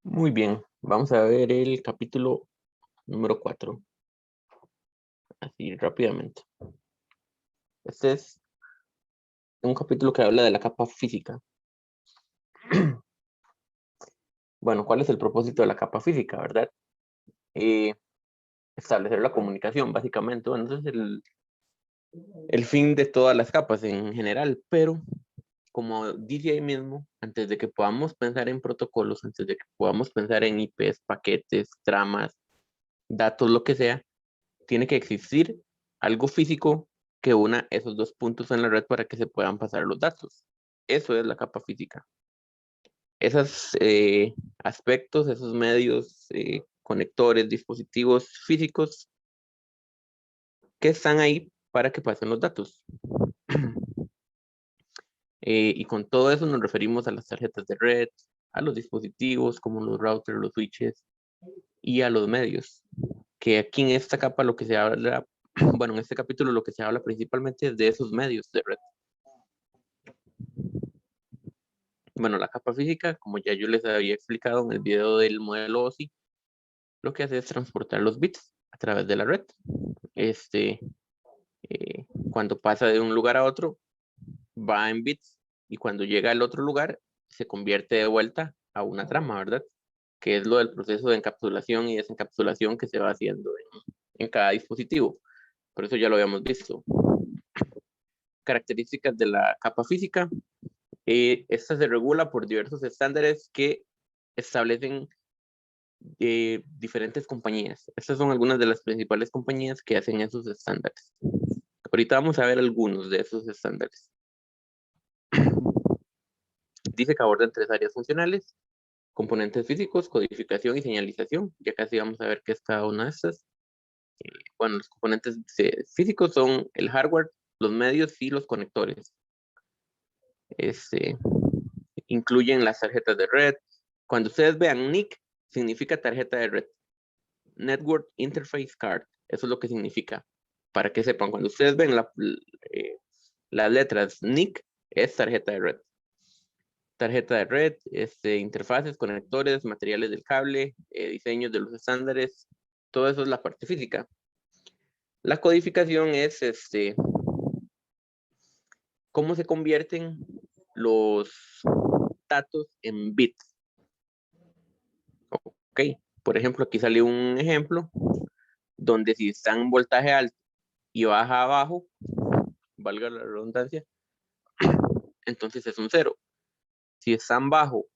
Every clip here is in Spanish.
Muy bien, vamos a ver el capítulo número 4, así rápidamente. Este es un capítulo que habla de la capa física. Bueno, ¿cuál es el propósito de la capa física, verdad? Eh, Establecer la comunicación, básicamente. Bueno, ese es el fin de todas las capas en general, pero como dice ahí mismo, antes de que podamos pensar en protocolos, antes de que podamos pensar en IPs, paquetes, tramas, datos, lo que sea, tiene que existir algo físico que una esos dos puntos en la red para que se puedan pasar los datos. Eso es la capa física. Esos aspectos, esos medios, conectores, dispositivos físicos que están ahí para que pasen los datos. Y con todo eso nos referimos a las tarjetas de red, a los dispositivos como los routers, los switches y a los medios. Que aquí en esta capa lo que se habla, bueno, en este capítulo lo que se habla principalmente es de esos medios de red. Bueno, la capa física, como ya yo les había explicado en el video del modelo OSI, lo que hace es transportar los bits a través de la red. Cuando pasa de un lugar a otro, va en bits y cuando llega al otro lugar, se convierte de vuelta a una trama, ¿verdad? Que es lo del proceso de encapsulación y desencapsulación que se va haciendo en cada dispositivo. Por eso ya lo habíamos visto. Características de la capa física. Esta se regula por diversos estándares que establecen diferentes compañías. Estas son algunas de las principales compañías que hacen esos estándares. Ahorita vamos a ver algunos de esos estándares. Dice que abordan tres áreas funcionales: componentes físicos, codificación y señalización. Ya casi vamos a ver qué es cada una de estas. Bueno, los componentes físicos son el hardware, los medios y los conectores. Este, Incluyen las tarjetas de red. Cuando ustedes vean NIC, significa tarjeta de red. Network Interface Card. Eso es lo que significa. Para que sepan, cuando ustedes ven las letras NIC, es tarjeta de red. Tarjeta de red, interfaces, conectores, materiales del cable, diseños de los estándares, todo eso es la parte física. La codificación es cómo se convierten los datos en bits. Ok, por ejemplo, aquí salió un ejemplo donde si está en voltaje alto y baja abajo, valga la redundancia, entonces es un 0. Si está en bajo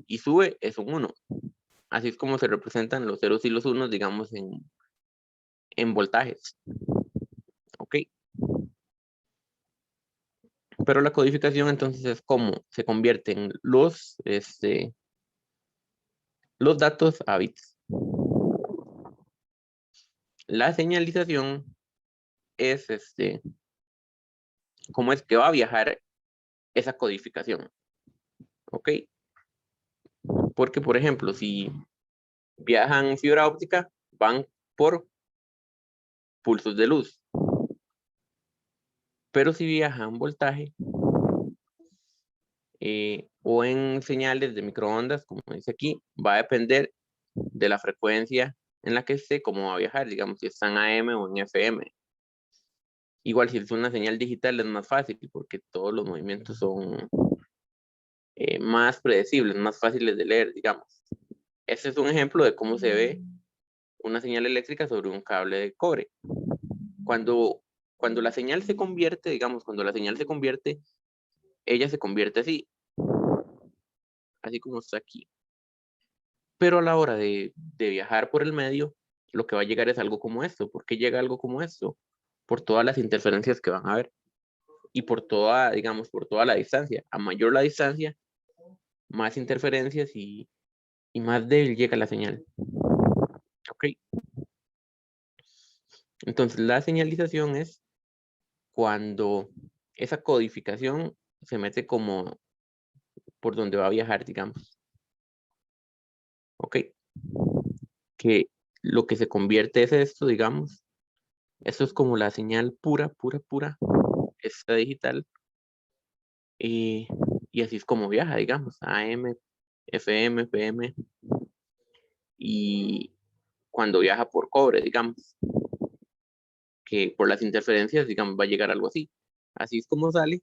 y sube, es un 1. Así es como se representan los ceros y los unos, digamos, en voltajes. Ok. Pero la codificación entonces es cómo se convierten los datos a bits. La señalización es cómo es que va a viajar esa codificación. Ok. Porque, por ejemplo, si viajan fibra óptica, van por pulsos de luz. Pero si viajan voltaje o en señales de microondas, como dice aquí, va a depender de la frecuencia en la que esté, cómo va a viajar, digamos, si está en AM o en FM. Igual si es una señal digital es más fácil porque todos los movimientos son más predecibles, más fáciles de leer, digamos. Este es un ejemplo de cómo se ve una señal eléctrica sobre un cable de cobre. Cuando la señal se convierte, digamos, cuando la señal se convierte, ella se convierte así como está aquí. Pero a la hora de viajar por el medio, lo que va a llegar es algo como esto. ¿Por qué llega algo como esto? Por todas las interferencias que van a haber y por toda, digamos, por toda la distancia. A mayor la distancia, más interferencias y más débil llega la señal. Ok. Entonces la señalización es cuando esa codificación se mete como por donde va a viajar, digamos. Ok. Que lo que se convierte es esto, digamos. Esto es como la señal pura, pura, pura. Esta digital. Y así es como viaja, digamos. AM, FM, PM. y cuando viaja por cobre, digamos, que por las interferencias, digamos, va a llegar algo así. Así es como sale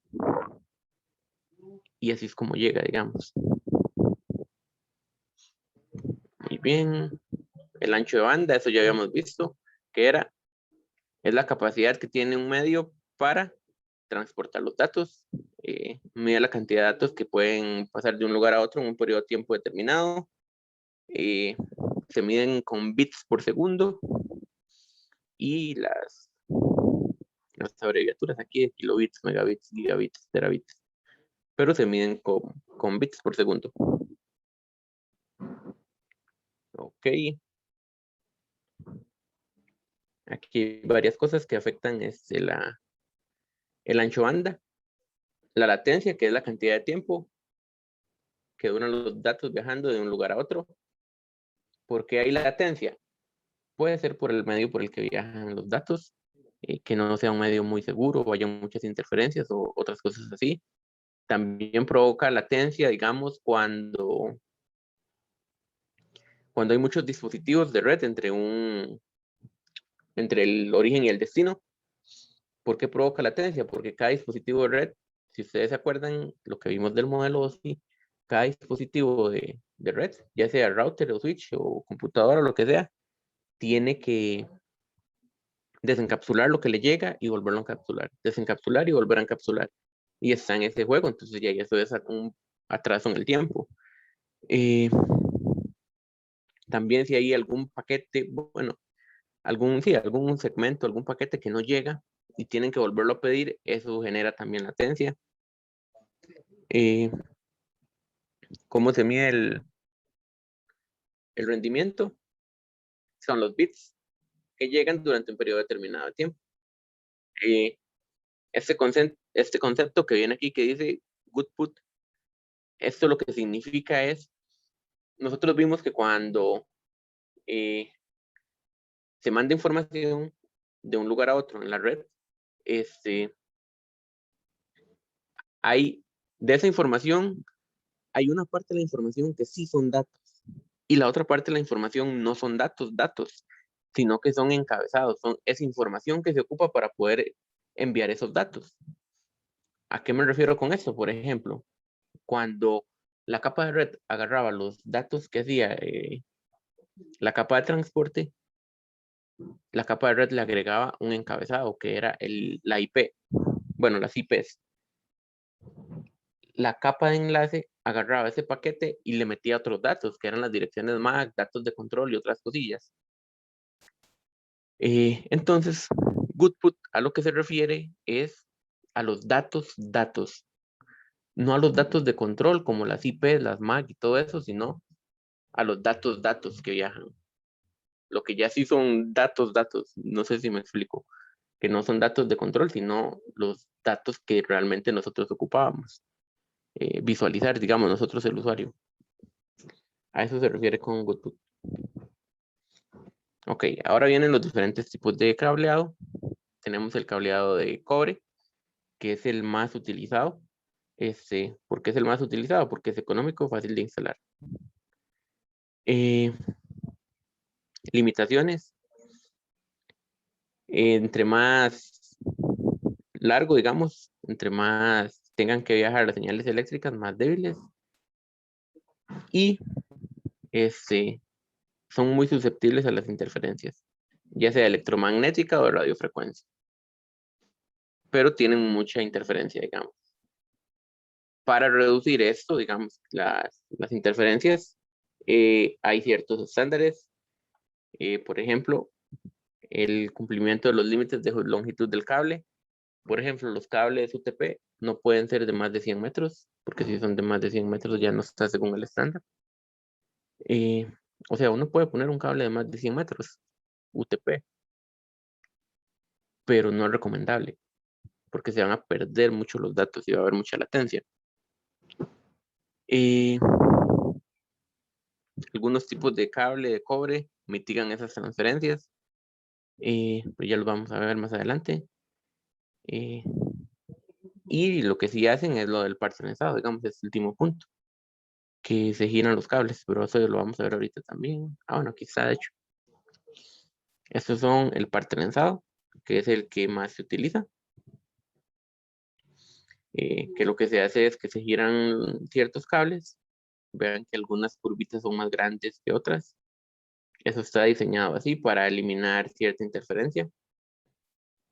y así es como llega, digamos. Muy bien. El ancho de banda, eso ya habíamos visto, que es la capacidad que tiene un medio para transportar los datos, mide la cantidad de datos que pueden pasar de un lugar a otro en un periodo de tiempo determinado, se miden con bits por segundo y las abreviaturas aquí de kilobits, megabits, gigabits, terabits, pero se miden con bits por segundo. Ok. Aquí hay varias cosas que afectan el ancho banda, la latencia, que es la cantidad de tiempo que duran los datos viajando de un lugar a otro. ¿Por qué hay latencia? Puede ser por el medio por el que viajan los datos, que no sea un medio muy seguro, o haya muchas interferencias o otras cosas así. También provoca latencia, digamos, cuando hay muchos dispositivos de red entre el origen y el destino. ¿Por qué provoca latencia? Porque cada dispositivo de red, si ustedes se acuerdan lo que vimos del modelo OSI, cada dispositivo de red, ya sea router o switch o computadora o lo que sea, tiene que desencapsular lo que le llega y volverlo a encapsular, desencapsular y volver a encapsular. Y está en ese juego, entonces ya eso es un atraso en el tiempo. También si hay algún paquete, bueno, algún segmento, algún paquete que no llega y tienen que volverlo a pedir, eso genera también latencia. ¿Cómo se mide el rendimiento? Son los bits que llegan durante un periodo determinado de tiempo. Este concepto que viene aquí que dice good put, esto lo que significa es, nosotros vimos que cuando se manda información de un lugar a otro en la red, de esa información, hay una parte de la información que sí son datos y la otra parte de la información no son datos, sino que son encabezados, es información que se ocupa para poder enviar esos datos. ¿A qué me refiero con esto? Por ejemplo, cuando la capa de red agarraba los datos que hacía la capa de transporte, la capa de red le agregaba un encabezado que era la IP, bueno, las IPs. La capa de enlace agarraba ese paquete y le metía otros datos, que eran las direcciones MAC, datos de control y otras cosillas. Entonces, Goodput a lo que se refiere es a los datos, no a los datos de control como las IPs, las MAC y todo eso, sino a los datos que viajan. Lo que ya sí son datos, no sé si me explico, que no son datos de control, sino los datos que realmente nosotros ocupábamos. Visualizar, digamos, nosotros el usuario. A eso se refiere con Goodput. Ok, ahora vienen los diferentes tipos de cableado. Tenemos el cableado de cobre, que es el más utilizado. ¿Por qué es el más utilizado? Porque es económico, fácil de instalar. Limitaciones. Entre más largo, digamos, entre más tengan que viajar las señales eléctricas, más débiles. Y son muy susceptibles a las interferencias, ya sea electromagnética o de radiofrecuencia. Pero tienen mucha interferencia, digamos. Para reducir esto, digamos, las interferencias, hay ciertos estándares. Por ejemplo, el cumplimiento de los límites de longitud del cable. Por ejemplo, los cables UTP no pueden ser de más de 100 metros, porque si son de más de 100 metros ya no está según el estándar. O sea, uno puede poner un cable de más de 100 metros, UTP, pero no es recomendable, porque se van a perder mucho los datos y va a haber mucha latencia. Algunos tipos de cable de cobre mitigan esas transferencias, pero ya los vamos a ver más adelante. Y lo que sí hacen es lo del personalizado, digamos, es el último punto, que se giran los cables, pero eso lo vamos a ver ahorita también. Ah, bueno, aquí está, de hecho. Estos son el par trenzado, que es el que más se utiliza. Que lo que se hace es que se giran ciertos cables. Vean que algunas curvitas son más grandes que otras. Eso está diseñado así para eliminar cierta interferencia.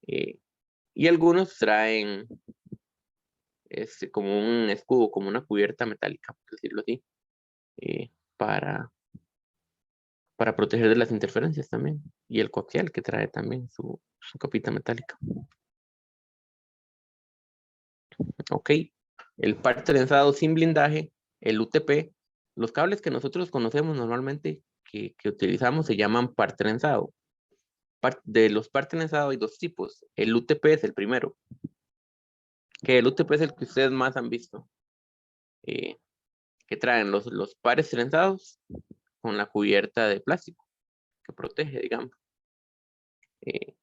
Y algunos traen como un escudo, como una cubierta metálica, por decirlo así, para proteger de las interferencias también. Y el coaxial que trae también su capita metálica. Ok. El par trenzado sin blindaje, el UTP, los cables que nosotros conocemos normalmente que utilizamos se llaman par trenzado. De los par trenzados hay dos tipos. El UTP es el primero, que el UTP es el que ustedes más han visto, que traen los pares trenzados con la cubierta de plástico que protege, digamos.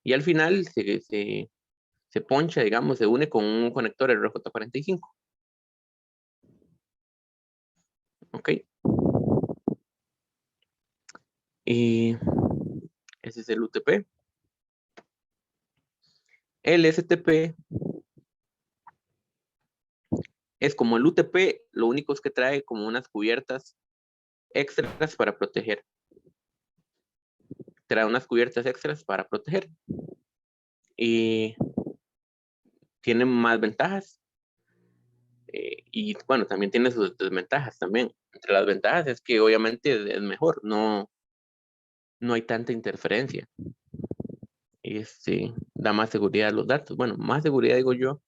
Y al final se poncha, digamos, se une con un conector RJ45. Ok. Y ese es el UTP. El STP es como el UTP, lo único es que trae como unas cubiertas extras para proteger. Trae unas cubiertas extras para proteger. Y tiene más ventajas. Y bueno, también tiene sus desventajas también. Entre las ventajas es que obviamente es mejor, no hay tanta interferencia. Da más seguridad a los datos. Bueno, más seguridad digo yo,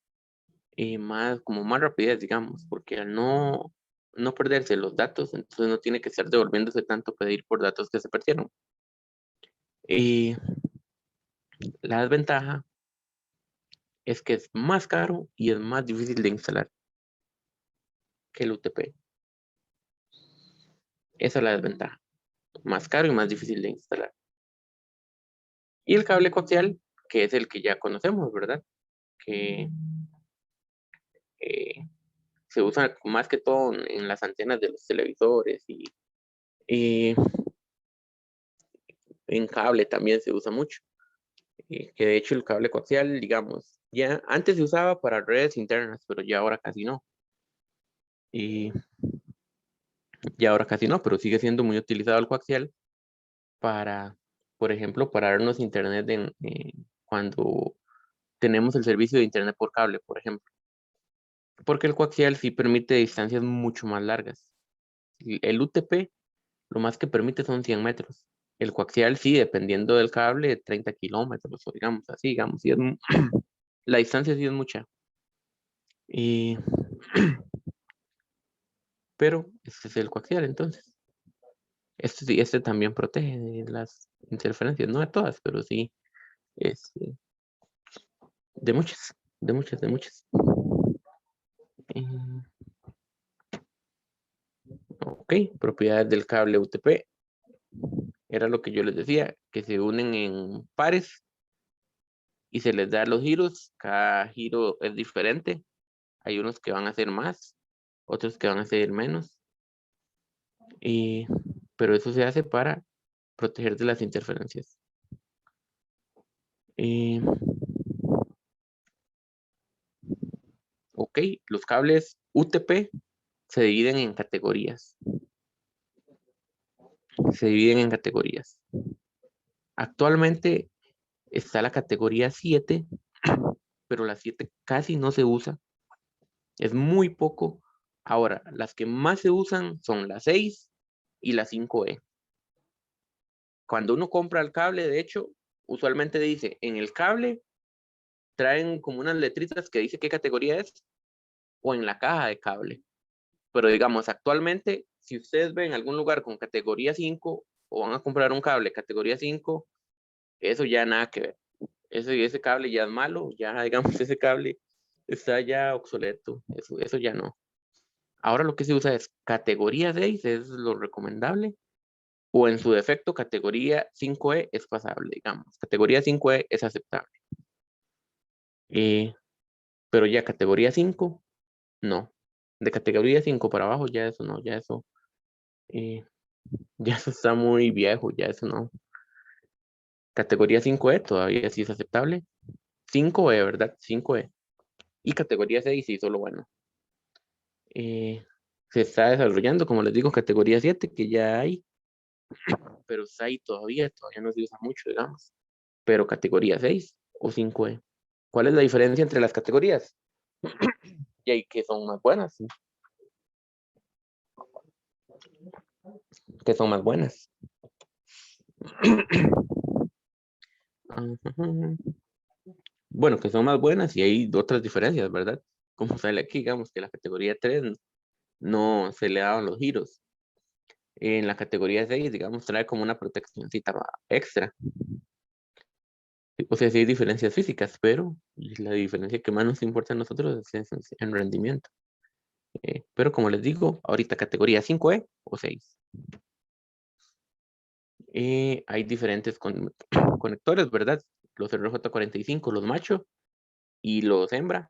y como más rapidez, digamos, porque al no perderse los datos, entonces no tiene que estar devolviéndose tanto pedir por datos que se perdieron. Y la desventaja es que es más caro y es más difícil de instalar que el UTP. Esa es la desventaja. Más caro y más difícil de instalar. Y el cable coaxial, que es el que ya conocemos, ¿verdad? Que eh, se usa más que todo en las antenas de los televisores y en cable también se usa mucho. Que de hecho el cable coaxial, digamos, ya antes se usaba para redes internas, pero ya ahora casi no. Y ya ahora casi no, pero sigue siendo muy utilizado el coaxial para, por ejemplo, para darnos internet cuando tenemos el servicio de internet por cable, por ejemplo. Porque el coaxial sí permite distancias mucho más largas. El UTP, lo más que permite son 100 metros. El coaxial sí, dependiendo del cable, 30 kilómetros, o digamos así, digamos, la distancia sí es mucha. Pero este es el coaxial, entonces. Este también protege de las interferencias, no de todas, pero sí, este, de muchas, de muchas, de muchas. Eh, ok, propiedades del cable UTP. Era lo que yo les decía, que se unen en pares y se les da los giros. Cada giro es diferente. Hay unos que van a ser más, otros que van a ser menos. Pero eso se hace para proteger de las interferencias. Ok, los cables UTP se dividen en categorías. Se dividen en categorías. Actualmente está la categoría 7, pero la 7 casi no se usa. Es muy poco. Ahora, las que más se usan son la 6 y la 5E. Cuando uno compra el cable, de hecho, usualmente dice, en el cable traen como unas letritas que dice qué categoría es, o en la caja de cable. Pero digamos, actualmente, si ustedes ven algún lugar con categoría 5 o van a comprar un cable categoría 5, eso ya nada que ver. Ese cable ya es malo, ya digamos, ese cable está ya obsoleto, eso ya no. Ahora lo que se usa es categoría 6, es lo recomendable, o en su defecto, categoría 5E es pasable, digamos. Categoría 5E es aceptable. Pero ya categoría 5, no. De categoría 5 para abajo, ya eso no, ya eso está muy viejo, ya eso no. Categoría 5E todavía sí es aceptable. 5E, ¿verdad? 5E. Y categoría 6 sí, solo bueno. Se está desarrollando, como les digo, categoría 7, que ya hay, pero está ahí todavía no se usa mucho, digamos. Pero categoría 6 o 5E. ¿Cuál es la diferencia entre las categorías? Y hay que son más buenas, ¿sí? Que son más buenas. Bueno, que son más buenas y hay otras diferencias, ¿verdad? Como sale aquí, digamos que la categoría 3 no se le daban los giros. En la categoría 6, digamos, trae como una proteccióncita extra. O sea, sí hay diferencias físicas, pero la diferencia que más nos importa a nosotros es en rendimiento. Pero como les digo, ahorita categoría 5E o 6. Hay diferentes conectores, ¿verdad? Los RJ45, los macho y los hembra.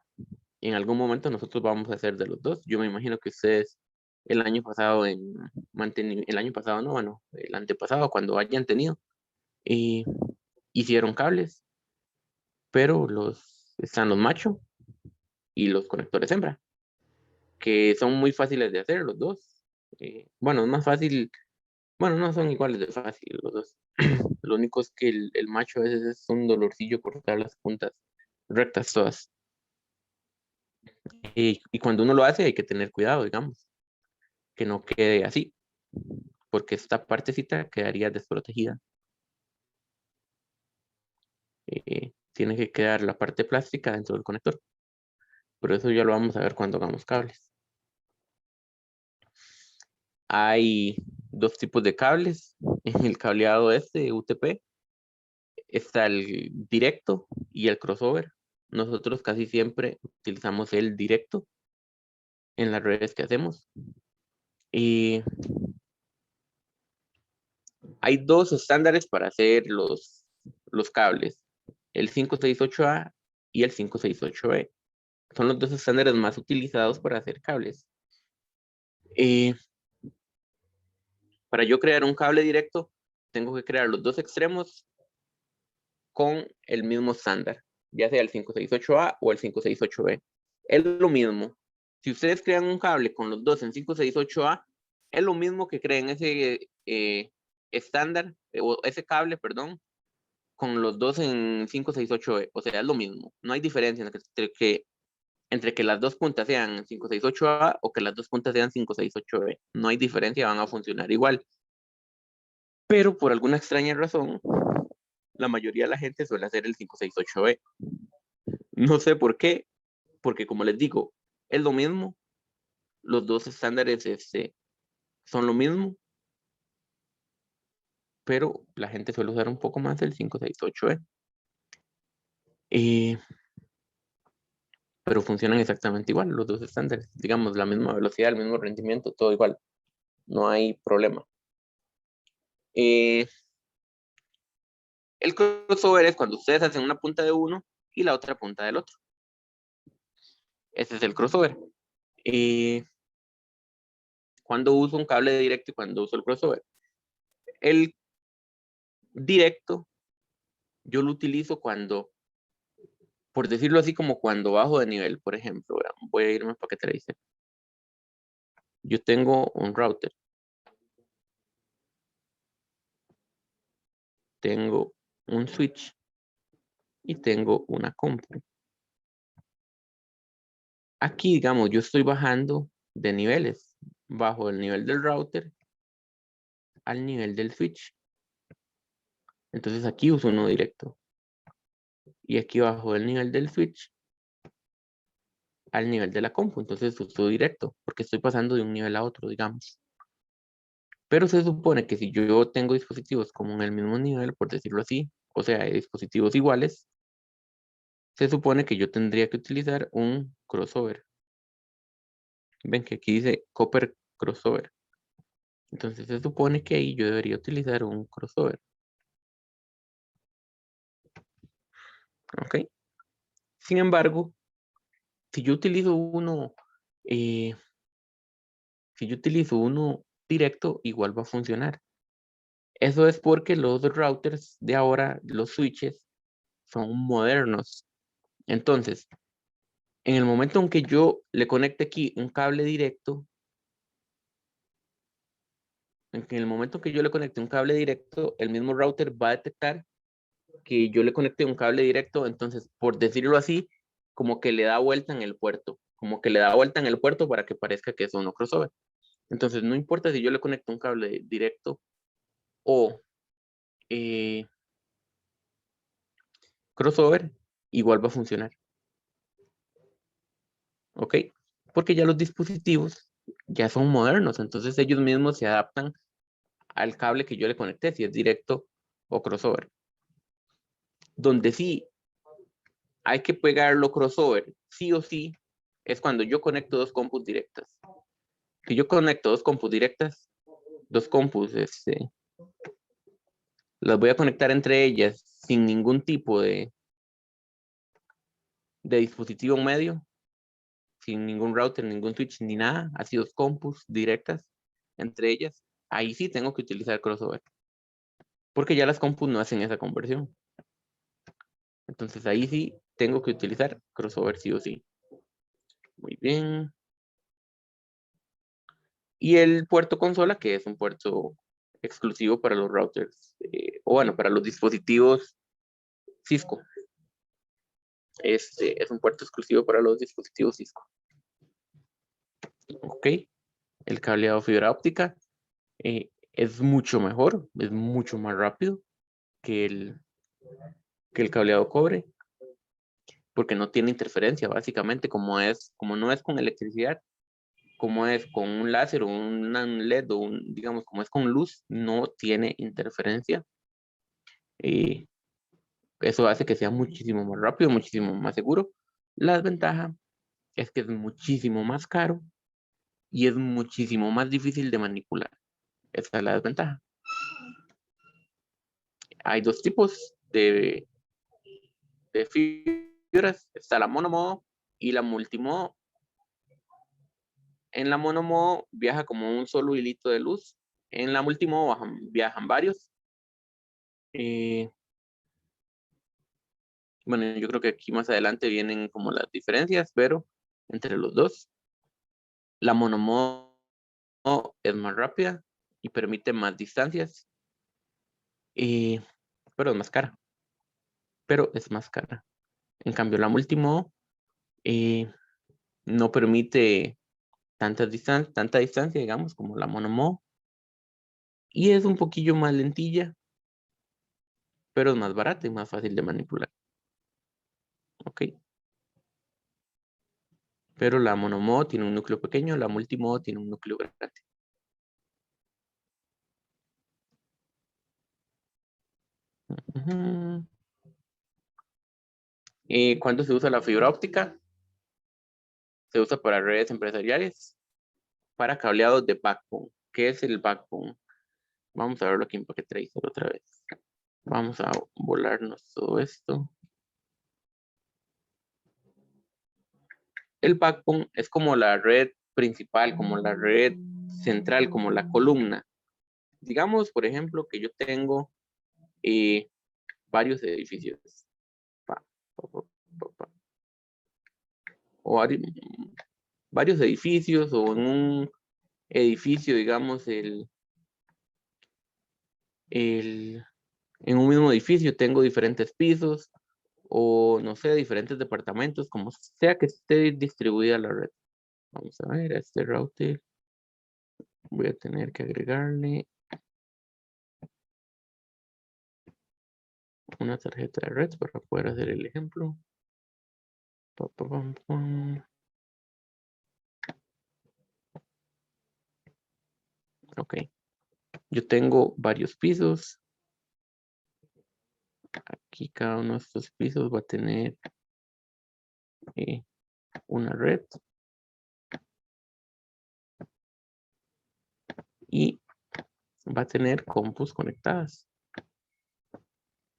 En algún momento nosotros vamos a hacer de los dos. Yo me imagino que ustedes el año pasado el año pasado no, bueno, el antepasado cuando hayan tenido, eh, hicieron cables, pero están los macho y los conectores hembra, que son muy fáciles de hacer los dos. Bueno, es más fácil, bueno, no son iguales de fácil los dos. Lo único es que el macho a veces es un dolorcillo cortar las puntas rectas todas. Y cuando uno lo hace hay que tener cuidado, digamos, que no quede así, porque esta partecita quedaría desprotegida. Tiene que quedar la parte plástica dentro del conector. Pero eso ya lo vamos a ver cuando hagamos cables. Hay dos tipos de cables. En el cableado UTP está el directo y el crossover. Nosotros casi siempre utilizamos el directo en las redes que hacemos. Y hay dos estándares para hacer los cables, el 568A y el 568B. Son los dos estándares más utilizados para hacer cables. Para yo crear un cable directo, tengo que crear los dos extremos con el mismo estándar, ya sea el 568A o el 568B. Es lo mismo. Si ustedes crean un cable con los dos en 568A, es lo mismo que creen ese estándar, o ese cable, perdón, con los dos en 568B. O sea, es lo mismo. No hay diferencia entre que las dos puntas sean 568A o que las dos puntas sean 568B. No hay diferencia, van a funcionar igual. Pero por alguna extraña razón, la mayoría de la gente suele hacer el 568B. No sé por qué, porque como les digo, es lo mismo. Los dos estándares son lo mismo, pero la gente suele usar un poco más el 568E. Pero funcionan exactamente igual los dos estándares. Digamos, la misma velocidad, el mismo rendimiento, todo igual. No hay problema. El crossover es cuando ustedes hacen una punta de uno y la otra punta del otro. Ese es el crossover. Cuando uso un cable directo y cuando uso el crossover. El directo yo lo utilizo cuando, por decirlo así, como cuando bajo de nivel, por ejemplo. Voy a irme para que te dice. Yo tengo un router. Tengo un switch y tengo una compu. Aquí, digamos, yo estoy bajando de niveles. Bajo el nivel del router al nivel del switch. Entonces aquí uso uno directo. Y aquí bajo el nivel del switch al nivel de la compu. Entonces uso directo porque estoy pasando de un nivel a otro, digamos. Pero se supone que si yo tengo dispositivos como en el mismo nivel, por decirlo así, o sea, dispositivos iguales, se supone que yo tendría que utilizar un crossover. Ven que aquí dice copper crossover. Entonces se supone que ahí yo debería utilizar un crossover. ¿Ok? Sin embargo, si yo utilizo uno Si yo utilizo uno directo, igual va a funcionar. Eso es porque los routers de ahora, los switches, son modernos. Entonces, en el momento en que yo le conecte aquí un cable directo, el mismo router va a detectar que yo le conecté un cable directo, entonces, por decirlo así, como que le da vuelta en el puerto, para que parezca que es uno crossover. Entonces, no importa si yo le conecto un cable directo o eh, crossover, igual va a funcionar. ¿Ok? Porque ya los dispositivos ya son modernos, entonces ellos mismos se adaptan al cable que yo le conecté, si es directo o crossover. Donde sí hay que pegarlo crossover, sí o sí, es cuando yo conecto dos compus directas. Si yo conecto dos compus directas, dos compus, las voy a conectar entre ellas sin ningún tipo de dispositivo en medio, sin ningún router, ningún switch, ni nada, así dos compus directas entre ellas, ahí sí tengo que utilizar crossover, porque ya las compus no hacen esa conversión. Entonces ahí sí tengo que utilizar crossover sí o sí. Muy bien. Y el puerto consola, que es un puerto exclusivo para los routers, o bueno, para los dispositivos Cisco. Este es un puerto exclusivo para los dispositivos Cisco. Ok. El cableado fibra óptica es mucho mejor, es mucho más rápido que el cableado cobre, porque no tiene interferencia, básicamente, como no es con electricidad, como es con un láser o un LED o digamos, como es con luz, no tiene interferencia. Y eso hace que sea muchísimo más rápido, muchísimo más seguro. La desventaja es que es muchísimo más caro y es muchísimo más difícil de manipular. Esa es la desventaja. Hay dos tipos de fibras. Está la monomodo y la multimodo. En la monomodo viaja como un solo hilito de luz. En la multimodo viajan varios. Bueno, yo creo que aquí más adelante vienen como las diferencias, pero entre los dos, la monomodo es más rápida y permite más distancias, y, pero es más cara. En cambio, la multimodo eh, no permite tanta distancia, digamos, como la monomodo, y es un poquillo más lentilla, pero es más barata y más fácil de manipular. Ok. Pero la monomodo tiene un núcleo pequeño, la multimodo tiene un núcleo grande. Ujú. ¿Cuándo se usa la fibra óptica? Se usa para redes empresariales, para cableados de backbone. ¿Qué es el backbone? Vamos a verlo aquí en Packet Tracer otra vez. Vamos a volarnos todo esto. El backbone es como la red principal, como la red central, como la columna. Digamos, por ejemplo, que yo tengo varios edificios. Pa, pa, pa, pa, o varios edificios, o en un edificio, digamos, en un mismo edificio tengo diferentes pisos, o no sé, diferentes departamentos, como sea que esté distribuida la red. Vamos a ver, a este router voy a tener que agregarle una tarjeta de red para poder hacer el ejemplo. Pa, pa, pam, pam. Ok, yo tengo varios pisos. Aquí cada uno de estos pisos va a tener una red y va a tener compus conectadas.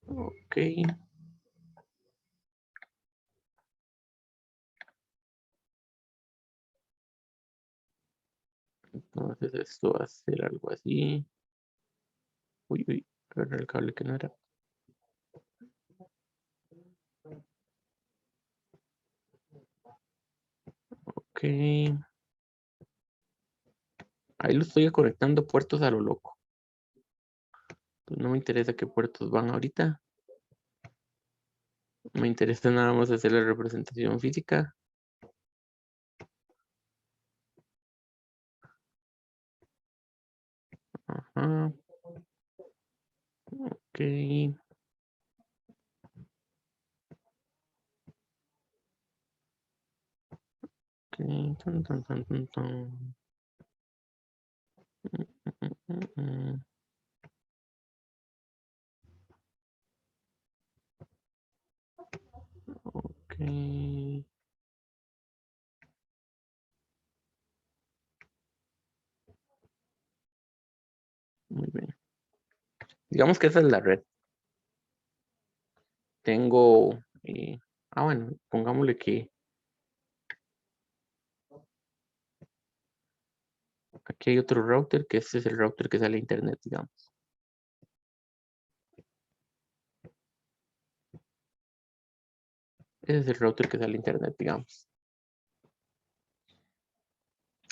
Ok. Entonces esto va a ser algo así. Uy, agarré el cable que no era. Ok. Ahí lo estoy conectando puertos a lo loco. Pues no me interesa qué puertos van ahorita. Me interesa nada más hacer la representación física. Ajá. Ok. Ok. Tan, tan, tan, tan, tan. Ok. Muy bien. Digamos que esa es la red. Tengo, bueno, pongámosle que aquí hay otro router, que este es el router que sale a internet, digamos. Ese es el router que sale a internet, digamos.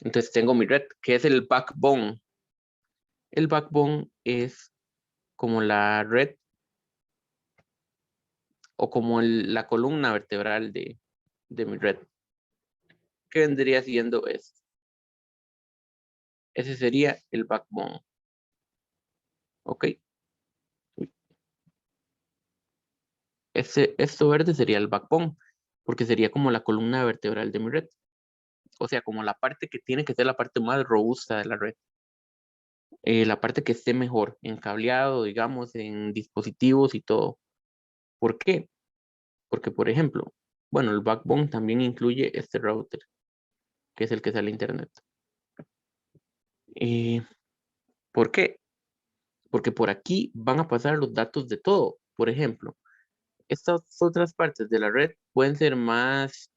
Entonces tengo mi red, que es el backbone. El backbone es como la red o como la columna vertebral de mi red. ¿Qué vendría siendo esto? Ese sería el backbone. ¿Ok? Esto verde sería el backbone, porque sería como la columna vertebral de mi red. O sea, como la parte que tiene que ser la parte más robusta de la red. La parte que esté mejor en cableado, digamos, en dispositivos y todo. ¿Por qué? Porque, por ejemplo, bueno, el backbone también incluye este router, que es el que sale a internet. ¿Por qué? Porque por aquí van a pasar los datos de todo. Por ejemplo, estas otras partes de la red pueden ser más,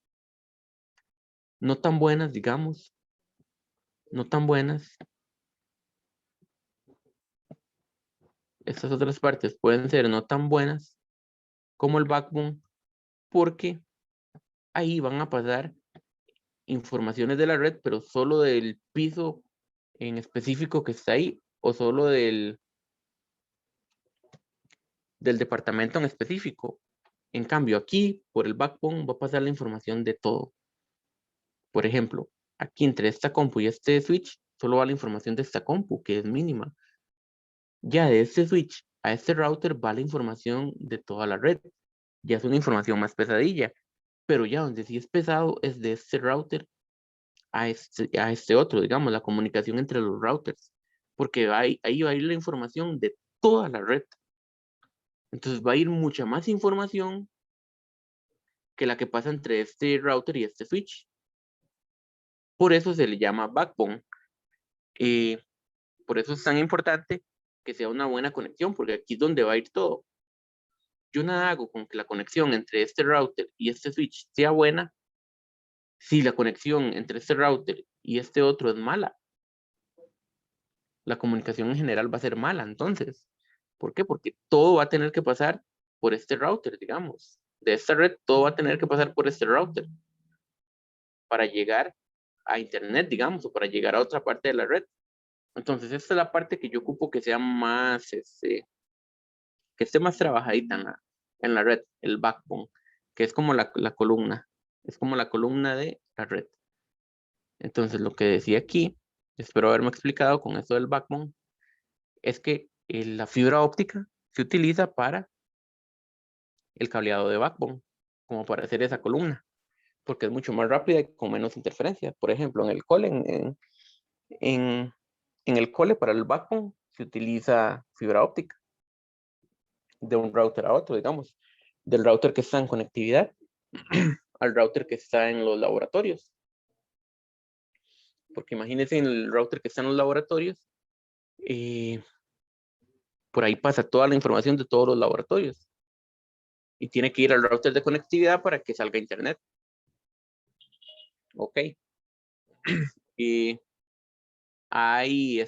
no tan buenas, digamos, no tan buenas. Estas otras partes pueden ser no tan buenas como el backbone, porque ahí van a pasar informaciones de la red, pero solo del piso en específico que está ahí, o solo del departamento en específico. En cambio, aquí, por el backbone, va a pasar la información de todo. Por ejemplo, aquí entre esta compu y este switch, solo va la información de esta compu, que es mínima. Ya de este switch a este router va la información de toda la red. Ya es una información más pesadilla. Pero ya donde sí es pesado es de este router a este otro, digamos, la comunicación entre los routers. Porque ahí va a ir la información de toda la red. Entonces va a ir mucha más información que la que pasa entre este router y este switch. Por eso se le llama backbone. Eh, por eso es tan importante que sea una buena conexión, porque aquí es donde va a ir todo. Yo nada hago con que la conexión entre este router y este switch sea buena si la conexión entre este router y este otro es mala. La comunicación en general va a ser mala, entonces. ¿Por qué? Porque todo va a tener que pasar por este router, digamos. De esta red, todo va a tener que pasar por este router para llegar a internet, digamos, o para llegar a otra parte de la red. Entonces, esta es la parte que yo ocupo que sea más, que esté más trabajadita en la red, el backbone, que es como la columna, es como la columna de la red. Entonces, lo que decía aquí, espero haberme explicado con esto del backbone, es que la fibra óptica se utiliza para el cableado de backbone, como para hacer esa columna, porque es mucho más rápida y con menos interferencia. Por ejemplo, en el cole, en, en el cole para el backbone se utiliza fibra óptica de un router a otro, digamos, del router que está en conectividad al router que está en los laboratorios. Porque imagínense en el router que está en los laboratorios, eh, por ahí pasa toda la información de todos los laboratorios y tiene que ir al router de conectividad para que salga internet. Ok. Y Hay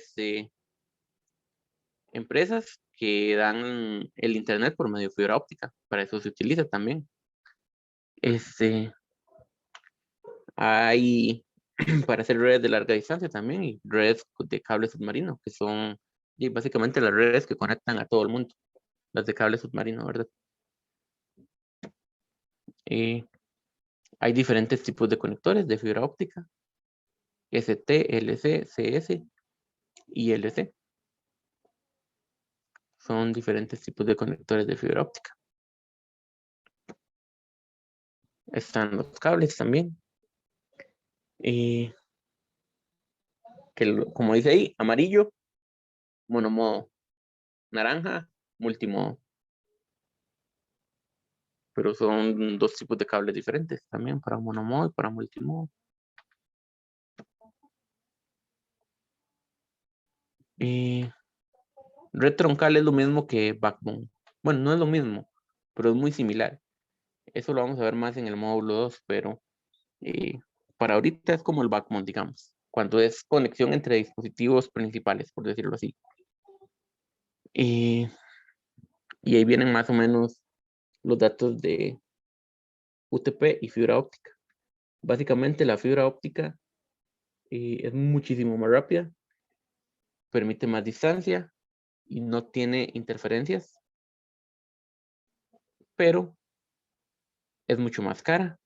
empresas que dan el internet por medio de fibra óptica. Para eso se utiliza también. Hay para hacer redes de larga distancia también y redes de cable submarino, que son básicamente las redes que conectan a todo el mundo, las de cable submarino, ¿verdad? Hay diferentes tipos de conectores de fibra óptica, ST, LC, CS y LC. Son diferentes tipos de conectores de fibra óptica. Están los cables también. Que como dice ahí, amarillo, monomodo, naranja, multimodo. Pero son dos tipos de cables diferentes también, para monomodo y para multimodo. Red troncal es lo mismo que backbone. Bueno, no es lo mismo, pero es muy similar. Eso lo vamos a ver más en el módulo 2, pero para ahorita es como el backbone, digamos, cuando es conexión entre dispositivos principales, por decirlo así. Y ahí vienen más o menos los datos de UTP y fibra óptica. Básicamente la fibra óptica es muchísimo más rápida, permite más distancia y no tiene interferencias, pero es mucho más cara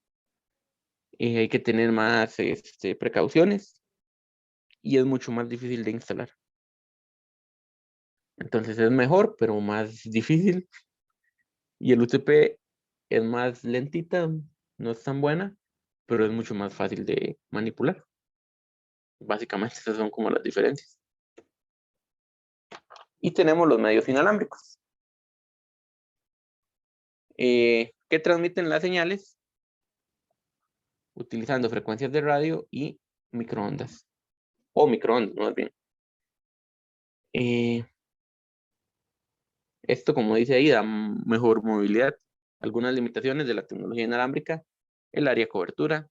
y hay que tener más precauciones y es mucho más difícil de instalar. Entonces es mejor, pero más difícil. Y el UTP es más lentita, no es tan buena, pero es mucho más fácil de manipular. Básicamente esas son como las diferencias. Y tenemos los medios inalámbricos, que transmiten las señales utilizando frecuencias de radio y microondas. O microondas, más bien. Esto, como dice ahí, da mejor movilidad. Algunas limitaciones de la tecnología inalámbrica, el área de cobertura,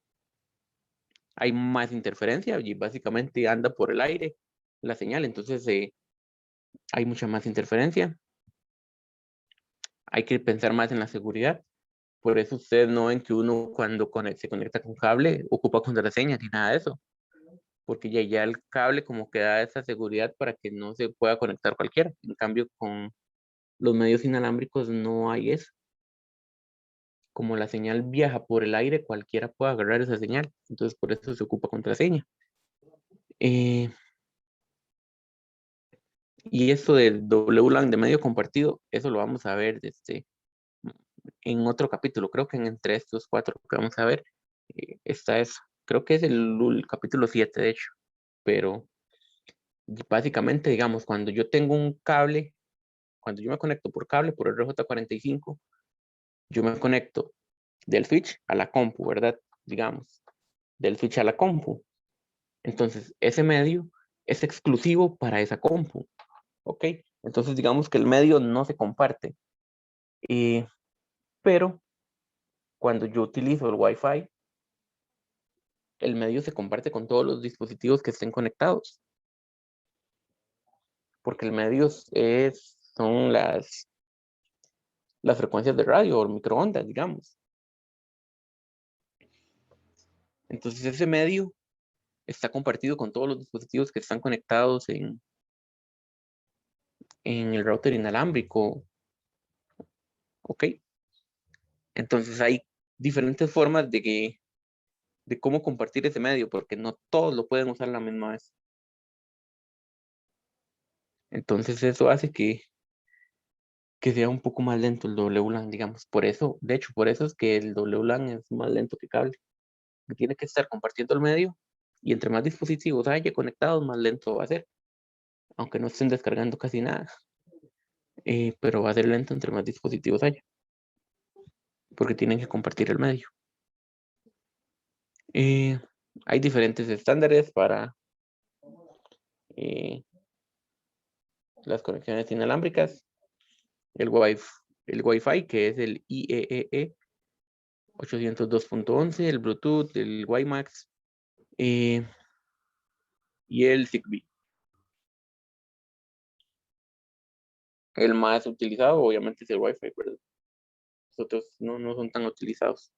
hay más interferencia y básicamente anda por el aire la señal, entonces hay mucha más interferencia. Hay que pensar más en la seguridad. Por eso ustedes no ven que uno cuando se conecta con cable ocupa contraseñas ni nada de eso. Porque ya el cable como que da esa seguridad para que no se pueda conectar cualquiera. En cambio, con los medios inalámbricos no hay eso. Como la señal viaja por el aire, cualquiera puede agarrar esa señal. Entonces, por eso se ocupa contraseña. Y esto del WLAN de medio compartido, eso lo vamos a ver en otro capítulo. Creo que entre estos 4 que vamos a ver, está eso. Creo que es el capítulo 7, de hecho. Pero básicamente, digamos, cuando yo tengo un cable, cuando yo me conecto por cable, por RJ45, yo me conecto del switch a la compu, ¿verdad? Digamos, del switch a la compu. Entonces, ese medio es exclusivo para esa compu, ¿ok? Entonces, digamos que el medio no se comparte. Pero cuando yo utilizo el Wi-Fi, el medio se comparte con todos los dispositivos que estén conectados. Porque el medio son las frecuencias de radio o microondas, digamos. Entonces, ese medio está compartido con todos los dispositivos que están conectados en el router inalámbrico, ¿ok? Entonces hay diferentes formas de cómo compartir ese medio, porque no todos lo pueden usar a la misma vez. Entonces eso hace que sea un poco más lento el WLAN, digamos. Por eso, de hecho, por eso es que el WLAN es más lento que cable. Que tiene que estar compartiendo el medio y entre más dispositivos haya conectados, más lento va a ser. Aunque no estén descargando casi nada. Pero va a ser lento entre más dispositivos haya. Porque tienen que compartir el medio. Hay diferentes estándares para las conexiones inalámbricas. El Wi-Fi, que es el IEEE 802.11, el Bluetooth, el WiMAX y el Zigbee. El más utilizado obviamente es el Wi-Fi, ¿verdad? Los otros no son tan utilizados.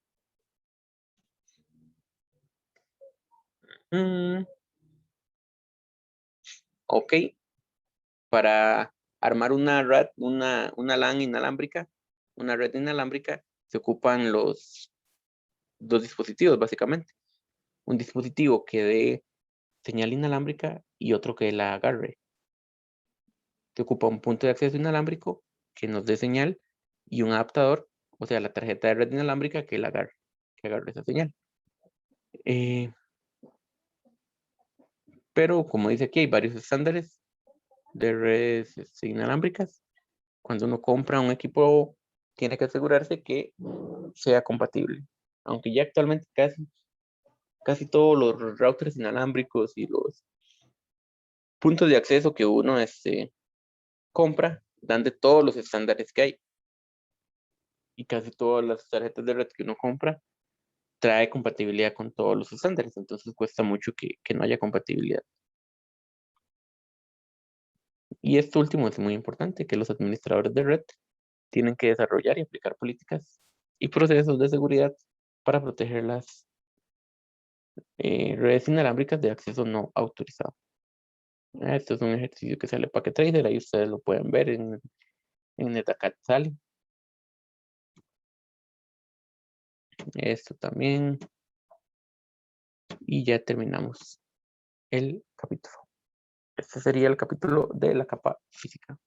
Ok, para armar una LAN inalámbrica, una red inalámbrica, se ocupan los dos dispositivos, básicamente. Un dispositivo que dé señal inalámbrica y otro que la agarre. Se ocupa un punto de acceso inalámbrico que nos dé señal y un adaptador, o sea, la tarjeta de red inalámbrica que agarre esa señal. Pero como dice aquí, hay varios estándares de redes inalámbricas. Cuando uno compra un equipo, tiene que asegurarse que sea compatible. Aunque ya actualmente casi todos los routers inalámbricos y los puntos de acceso que uno compra dan de todos los estándares que hay. Y casi todas las tarjetas de red que uno compra trae compatibilidad con todos los estándares. Entonces cuesta mucho que no haya compatibilidad. Y esto último es muy importante, que los administradores de red tienen que desarrollar y aplicar políticas y procesos de seguridad para proteger las redes inalámbricas de acceso no autorizado. Esto es un ejercicio que sale Packet Trader, ahí ustedes lo pueden ver en NetAcad sale. Esto también. Y ya terminamos el capítulo. Este sería el capítulo de la capa física.